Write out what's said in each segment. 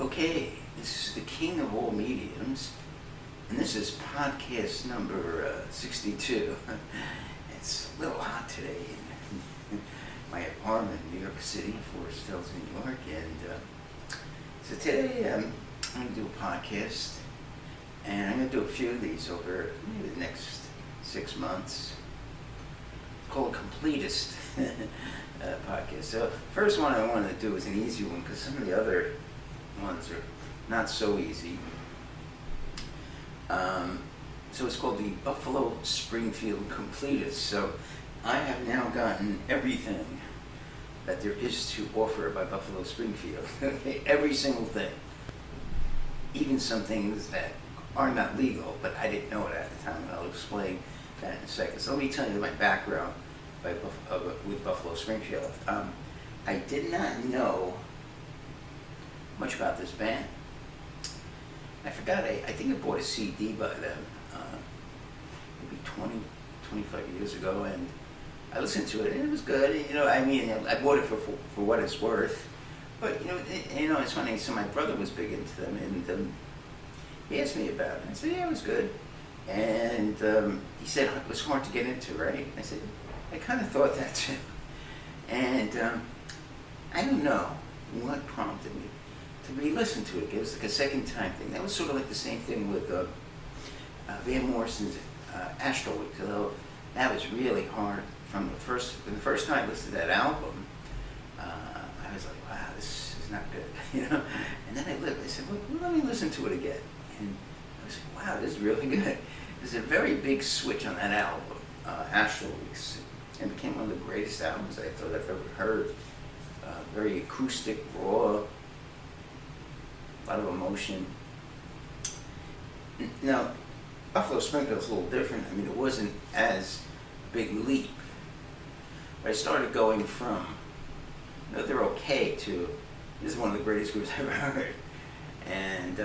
Okay, this is the king of all mediums, and this is podcast number 62. It's a little hot today in my apartment in New York City, Forest Hills, New York, and so today I'm going to do a podcast, and I'm going to do a few of these over maybe the next 6 months. It's called Completist podcast. So first one I want to do is an easy one because some of the other ones are not so easy. So it's called the Buffalo Springfield Completist. So I have now gotten everything that there is to offer by Buffalo Springfield. Okay, every single thing. Even some things that are not legal, but I didn't know it at the time, and I'll explain that in a second. So let me tell you my background with Buffalo Springfield. I did not know much about this band. I forgot, I think I bought a CD by them maybe 25 years ago, and I listened to it and it was good. I bought it for what it's worth. But it's funny, so my brother was big into them, and he asked me about it. I said, yeah, it was good. And he said, it was hard to get into, right? I said, I kind of thought that too. And I don't know what prompted me to re-listen to it. It was like a second time thing. That was sort of like the same thing with Van Morrison's Astro Week. Although that was really hard from the first time I listened to that album. I was like, wow, this is not good, And then I said, well, let me listen to it again. And I was like, wow, this is really good. There's a very big switch on that album, Astro Weeks. It became one of the greatest albums I thought I've ever heard. Very acoustic, raw, a lot of emotion. Now, Buffalo Springfield is a little different. I mean, it wasn't as a big leap. But I started going from, they're okay, to, this is one of the greatest groups I've ever heard. And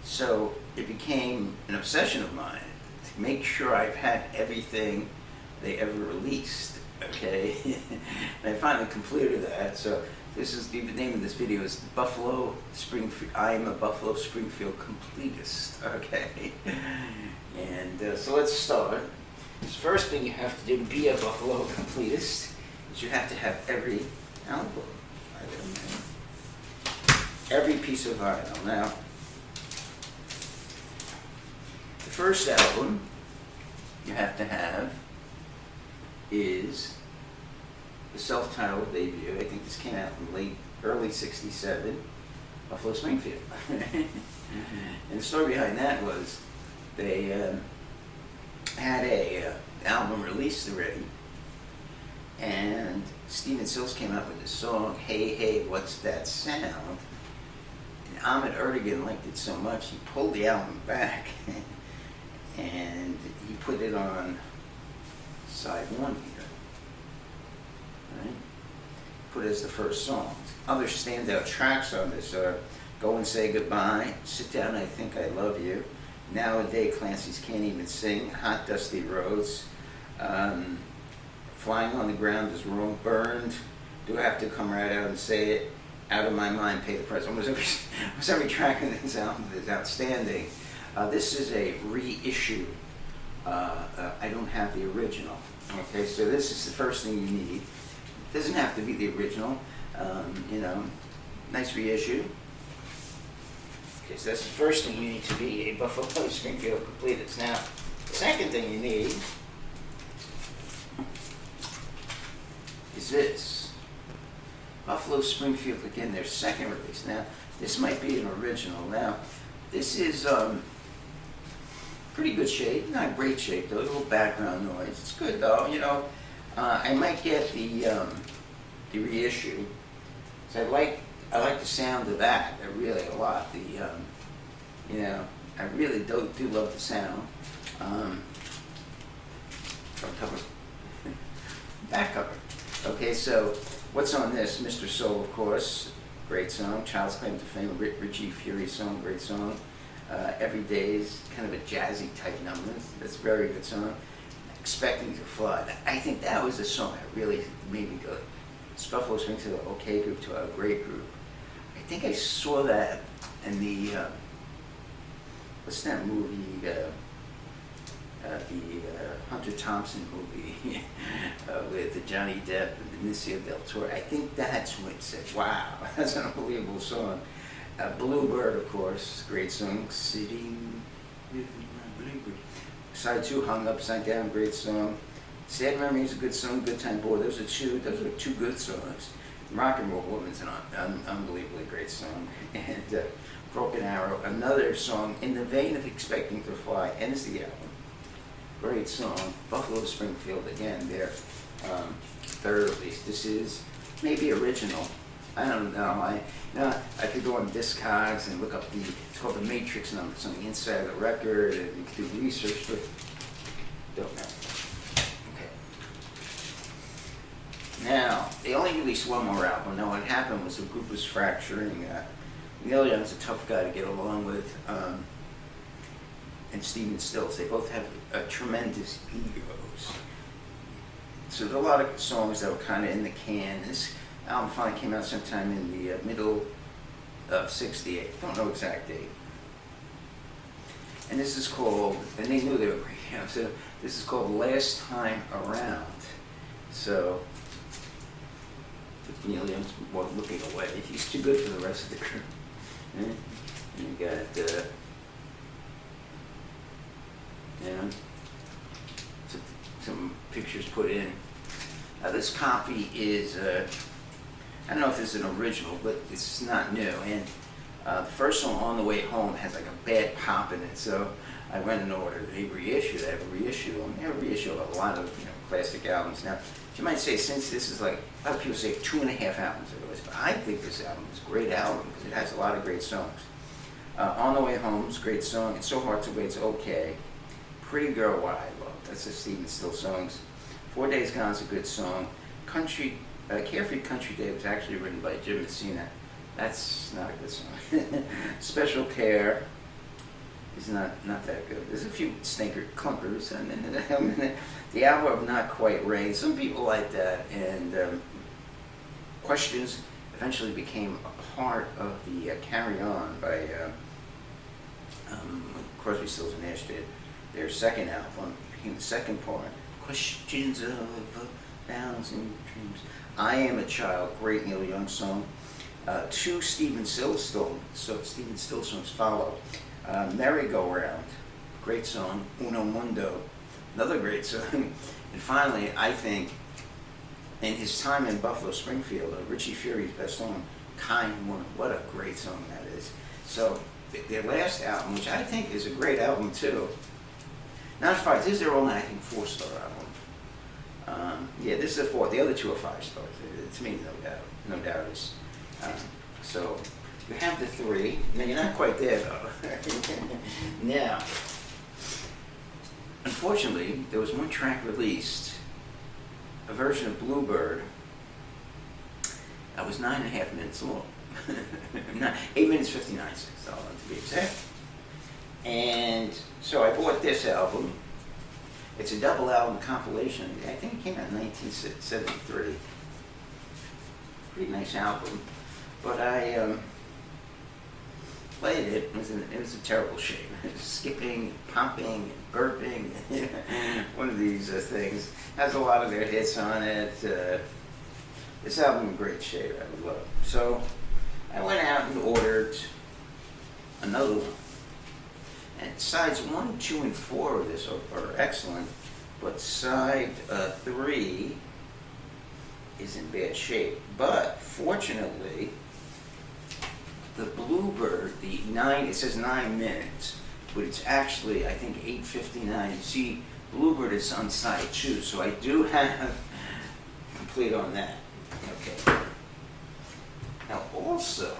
so it became an obsession of mine to make sure I've had everything they ever released, okay? And I finally completed that. So this is the name of this video is Buffalo Springfield. I am a Buffalo Springfield Completist, okay? And so let's start. The first thing you have to do to be a Buffalo Completist is you have to have every album, every piece of vinyl. Now, the first album you have to have is the self-titled debut. I think this came out in early '67, Buffalo Springfield. And the story behind that was they had a album released already, and Stephen Stills came out with this song, Hey Hey What's That Sound? And Ahmet Ertegun liked it so much he pulled the album back and he put it on side 1 here, right? Put it as the first song. Other standout tracks on this are Go and Say Goodbye, Sit Down, I Think I Love You, Nowadays Clancy's Can't Even Sing, Hot Dusty Roads, Flying on the Ground Is Wrong, Burned, Do I Have to Come Right Out and Say It, Out of My Mind, Pay the Price. Almost every track in this album is outstanding. This is a reissue. I don't have the original. Okay, so this is the first thing you need. It doesn't have to be the original. Nice reissue. Okay, so that's the first thing you need to be a Buffalo Springfield Completist. Now, the second thing you need is this. Buffalo Springfield, again, their second release. Now, this might be an original. Now, this is pretty good shape, not great shape though, a little background noise. It's good though, I might get the reissue. So I like the sound of that, really a lot. I really do love the sound. Front cover, back cover. Okay, so what's on this? Mr. Soul, of course, great song. Child's Claim to Fame, Richie Fury song, great song. Every Day is kind of a jazzy type number. That's a very good song. Expecting to Fly. I think that was a song that really made me go, Buffalo Springfield, okay group to a great group. I think I saw that in the, what's that movie, the Hunter Thompson movie with Johnny Depp and Benicio del Toro. I think that's when it said, wow, that's an unbelievable song. Bluebird, of course, great song. Sitting with my bluebird. Side 2, Hung Upside Down, great song. Sad Memories, a good song. Good Time Boy, those are two good songs. Rock and Roll Woman's an unbelievably great song. And Broken Arrow, another song in the vein of Expecting to Fly, ends the album. Great song. Buffalo Springfield, again, their third release. This is maybe original. I don't know. I could go on Discogs and look up it's called the Matrix numbers on the inside of the record, and you can do research, but don't know. Okay. Now, they only released one more album. Now, what happened was the group was fracturing. Neil Young's a tough guy to get along with, and Stephen Stills. They both have tremendous egos. So there's a lot of songs that were kind of in the can. This album finally came out sometime in the middle of '68. Don't know exact date. And this is called, and they knew they were breaking up, so this is called Last Time Around. So, Neil Young's looking away. He's too good for the rest of the crew. And you got, some pictures put in. This copy is, I don't know if this is an original, but it's not new. And the first song, On the Way Home, has like a bad pop in it, so I went and ordered a reissue. They have a reissue. They have a reissue of a lot of classic albums. Now, you might say, since this is like, a lot of people say 2.5 albums are released, but I think this album is a great album because it has a lot of great songs. On the Way Home is a great song. It's So Hard to Wait's okay. Pretty Girl, Why I Love. That's the Stephen Stills songs. 4 Days Gone's a good song. Carefree Country Day was actually written by Jim Messina. That's not a good song. Special Care is not that good. There's a few stinker clunkers, and the album of Not Quite Rain. Some people like that, and Questions eventually became a part of the Carry On by Crosby, Stills and Nash did. Their second album became the second part. Questions of a Thousand Dreams. I Am a Child, great Neil Young song. Two Stephen Stills songs follow. Merry Go Round, great song. Uno Mundo, another great song. And finally, I think, in his time in Buffalo Springfield, Richie Fury's best song, Kind Woman. What a great song that is. So, their last album, which I think is a great album too. Not 5, this is their own, I think, 4-star album. Yeah, this is a 4. The other two are 5 stars. To me, no doubt is. So you have the 3. Now you're not quite there though. Now, unfortunately, there was one track released, a version of Bluebird that was 9.5 minutes long. 8 minutes 59 seconds, to be exact. And so I bought this album. It's a double album compilation. I think it came out in 1973. Pretty nice album. But I played it. It was a terrible shape. Skipping, pumping, and burping. One of these things. Has a lot of their hits on it. This album in great shape. I would love. So I went out and ordered another one. And sides 1, 2, and 4 of this are excellent, but side 3 is in bad shape. But fortunately, the Bluebird, it says 9 minutes, but it's actually, I think, 8:59. You see, Bluebird is on side 2, so I do have complete on that. Okay. Now also,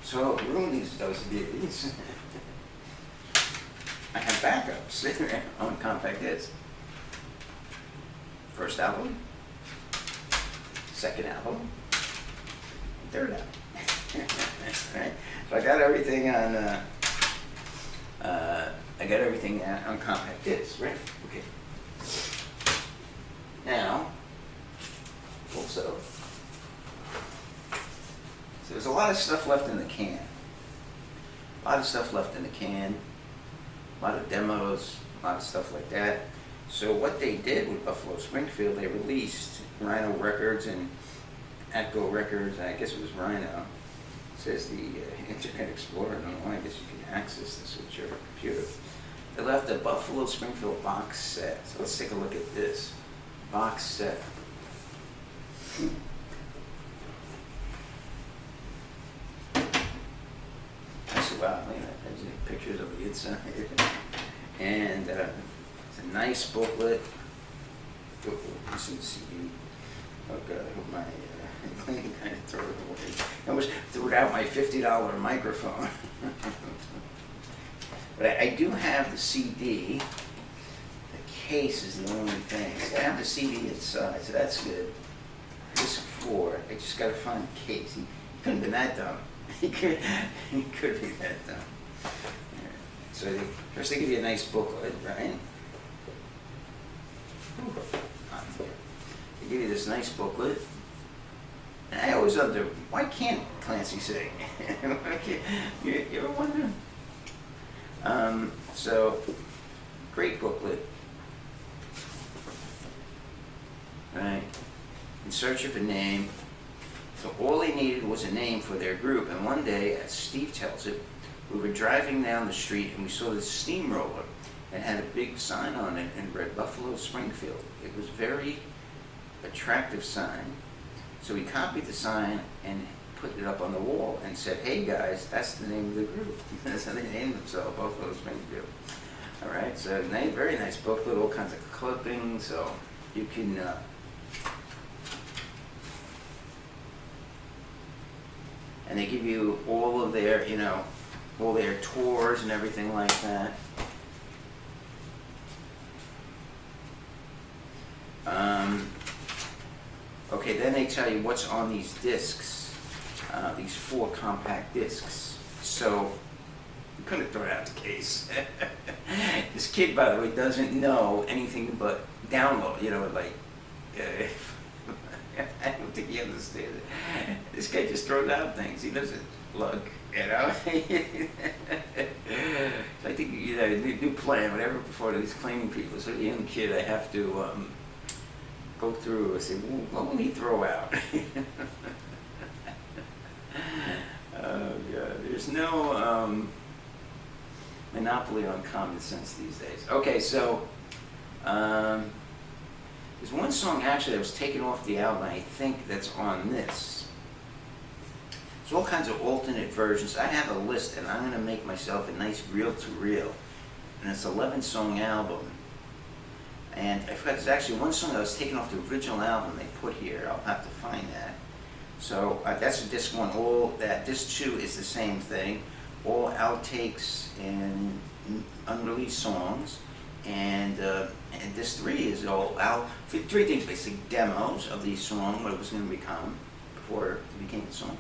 so ruin those DVDs. I have backups on compact disc. First album, second album, third album. Right? So I got everything on compact disc, right? Okay. Now, also, there's a lot of stuff left in the can. A lot of stuff left in the can. A lot of demos, a lot of stuff like that. So what they did with Buffalo Springfield, they released Rhino Records and Atco Records. I guess it was Rhino. It says the Internet Explorer. I don't know why. I guess you can access this with your computer. They left a Buffalo Springfield box set. So let's take a look at this box set. That's wow. There's pictures of the inside, and it's a nice booklet. This is the CD. Oh God, I hope my cleaning kind of threw it away. I almost threw out my $50 microphone. But I do have the CD. The case is the only thing. I have the CD inside, so that's good. This 4. I just got to find the case. He couldn't have been that dumb. He could be that dumb. So first they give you a nice booklet, right? They give you this nice booklet. And I always wonder, why can't Clancy sing? You ever wonder? So, great booklet. Right? In search of a name. So all they needed was a name for their group. And one day, as Steve tells it, we were driving down the street and we saw this steamroller and had a big sign on it and read Buffalo Springfield. It was a very attractive sign. So we copied the sign and put it up on the wall and said, hey guys, that's the name of the group. That's how they named themselves, Buffalo Springfield. All right, so very nice booklet, all kinds of clippings, so you can and they give you all of their, all their tours and everything like that. Okay, then they tell you what's on these discs, these 4 compact discs. So, you couldn't throw out the case. This kid, by the way, doesn't know anything but download, I don't think he understands it. This guy just throws out things. He doesn't look, So I think, new plan, whatever, before these cleaning people. So the young kid, I have to go through and say, what will he throw out? Oh, God. There's no monopoly on common sense these days. Okay, so there's one song actually that was taken off the album, I think, that's on this. There's all kinds of alternate versions. I have a list, and I'm going to make myself a nice reel-to-reel. And it's an 11-song album. And I forgot, there's actually one song that was taken off the original album they put here. I'll have to find that. So that's disc 1. All that disc 2 is the same thing. All outtakes and unreleased songs. And disc 3 is all out. 3 things basically: demos of the song, what it was going to become before it became the song.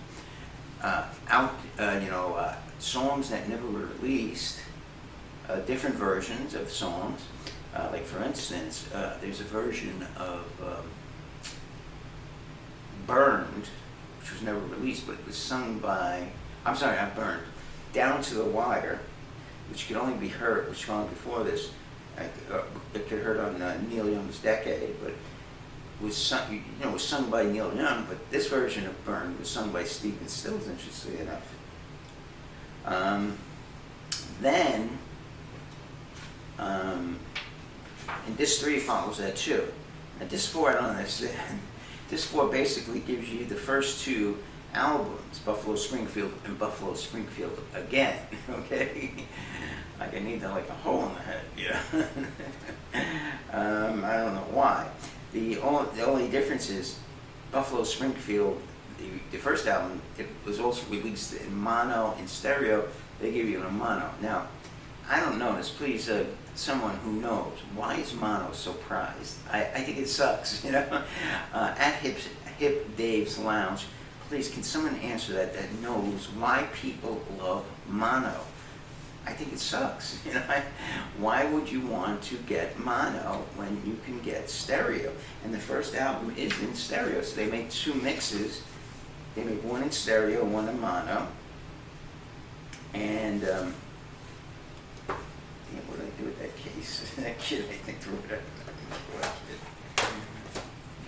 Songs that never were released. Different versions of songs. Like for instance, there's a version of Burned, which was never released, but it was sung by, I'm sorry, not Burned, Down to the Wire, which could only be heard, which was before this, it could be heard on Neil Young's Decade, but was sung, was sung by Neil Young, but this version of Burned was sung by Stephen Stills, interestingly enough. And disc 3 follows that too. And disc 4, I don't understand. Disc 4 basically gives you the first 2 albums, Buffalo Springfield and Buffalo Springfield Again, okay? Like I need a hole in the head, I don't know why. The only difference is Buffalo Springfield, the first album, it was also released in mono and stereo. They give you a mono. Now, I don't know this. Please, someone who knows, why is mono so prized? I think it sucks, At Hip Dave's Lounge, please, can someone answer that knows why people love mono? I think it sucks, Why would you want to get mono when you can get stereo? And the first album is in stereo, so they made 2 mixes, They make one in stereo, one in mono. And damn, what did I do with that case? That kid, I think, threw it out.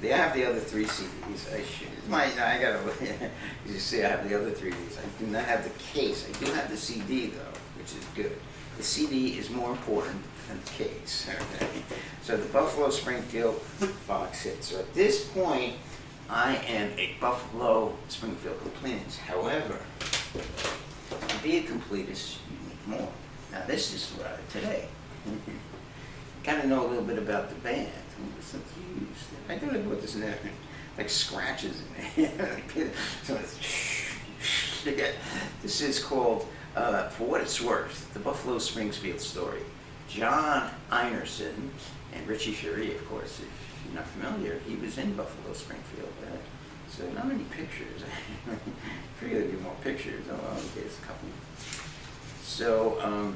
They have the other 3 CDs. I gotta look. You see, I have the other 3 CDs. I do not have the case. I do have the CD though, which is good. The CD is more important than the case. Okay? So the Buffalo Springfield box set. So at this point, I am a Buffalo Springfield completist. However, to be a completist, you need more. Now this is today. Gotta know a little bit about the band. I thought I put this in there, like scratches in there. So this is called, for what it's worth, the Buffalo Springfield story. John Einerson and Richie Fury, of course, if you're not familiar, he was in Buffalo Springfield. So not many pictures. I figured there'd be more pictures. Oh, well, there's a couple. So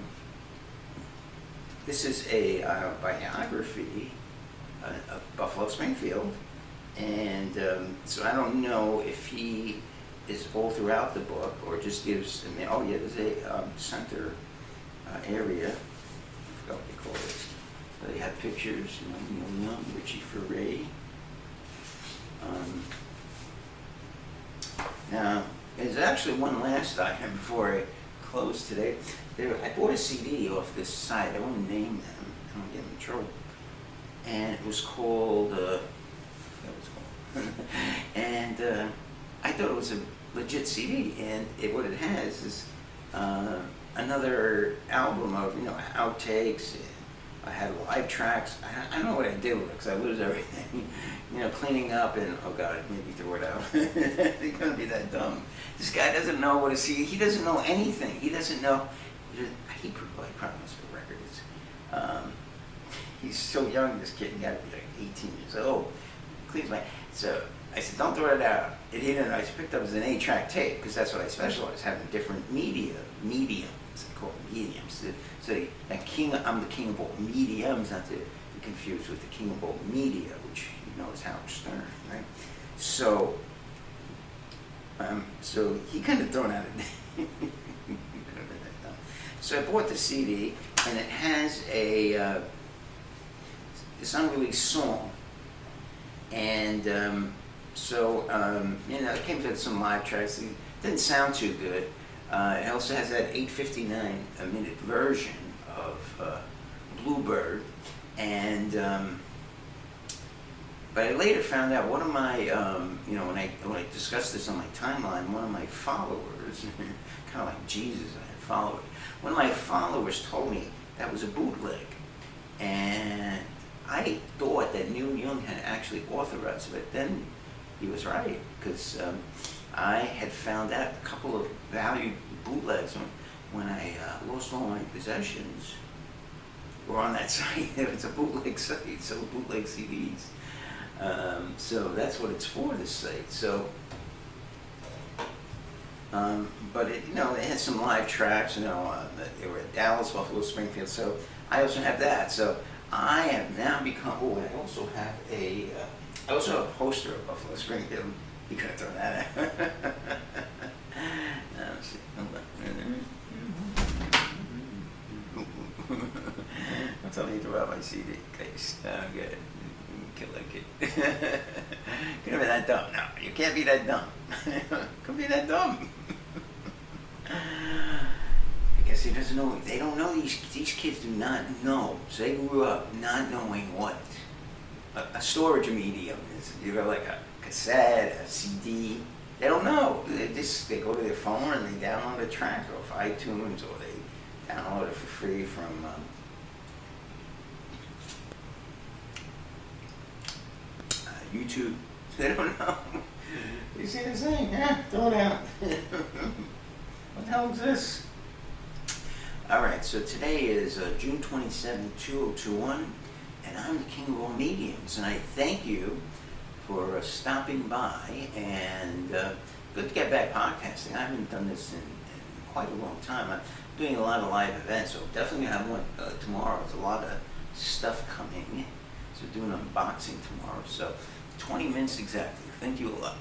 this is a biography of Buffalo Springfield, and so I don't know if he is all throughout the book or just gives. Oh yeah, there's a center area. I forgot what they call it. So they have pictures. Neil Young, Richie Furay. Now, there's actually one last item before I close today. I bought a CD off this site. I won't name them. I don't get in trouble. And it was called, and I thought it was a legit CD. And what it has is another album of, outtakes. I had live tracks. I don't know what I did with it because I lose everything. Cleaning up and, oh God, maybe throw it out. They're going to be that dumb. This guy doesn't know what a CD, he doesn't know anything. He doesn't know, he probably knows what a record is. He's so young, this kid, he got to be like 18 years old. Cleans my, so I said, don't throw it out. And he didn't, I picked up as an 8-track tape because that's what I specialize, having different mediums. I call them mediums. So I'm the king of all mediums, not to be confused with the king of all media, which is Howard Stern, right? So, so he kind of thrown out a So I bought the CD, and it has this unreleased song, and it came with some live tracks. It didn't sound too good. It also has that 8:59-minute version of Bluebird, and but I later found out one of my, when I discussed this on my timeline, one of my followers, kind of like Jesus, I had followers. One of my followers told me that was a bootleg, and I thought that Neil Young had actually authorized it, but then he was right, because I had found out a couple of valued bootlegs when I lost all my possessions. Were on that site. It's a bootleg site, so bootleg CDs. So that's what it's for, this site. So, but it had some live tracks. They were at Dallas, Buffalo, Springfield. So I also have that. So I have now become. Oh, I also have a poster of Buffalo Springfield. You could have thrown that out. Let's see. I'll tell you about my CD case. Good. Kill that kid. Can't be that dumb. No, you can't be that dumb. Can't be that dumb. I guess he doesn't know. They don't know. These kids do not know. So they grew up not knowing what a storage medium is. Like a cassette, a CD. They don't know. They go to their phone and they download a track off iTunes, or they download it for free from YouTube. They don't know. You see the thing? Yeah, throw it out. What the hell is this? Alright, so today is June 27, 2021, and I'm the king of all mediums, and I thank you for stopping by, and good to get back podcasting. I haven't done this in quite a long time. I'm doing a lot of live events, so definitely going to have one tomorrow. There's a lot of stuff coming, so doing an unboxing tomorrow. So 20 minutes exactly. Thank you a lot.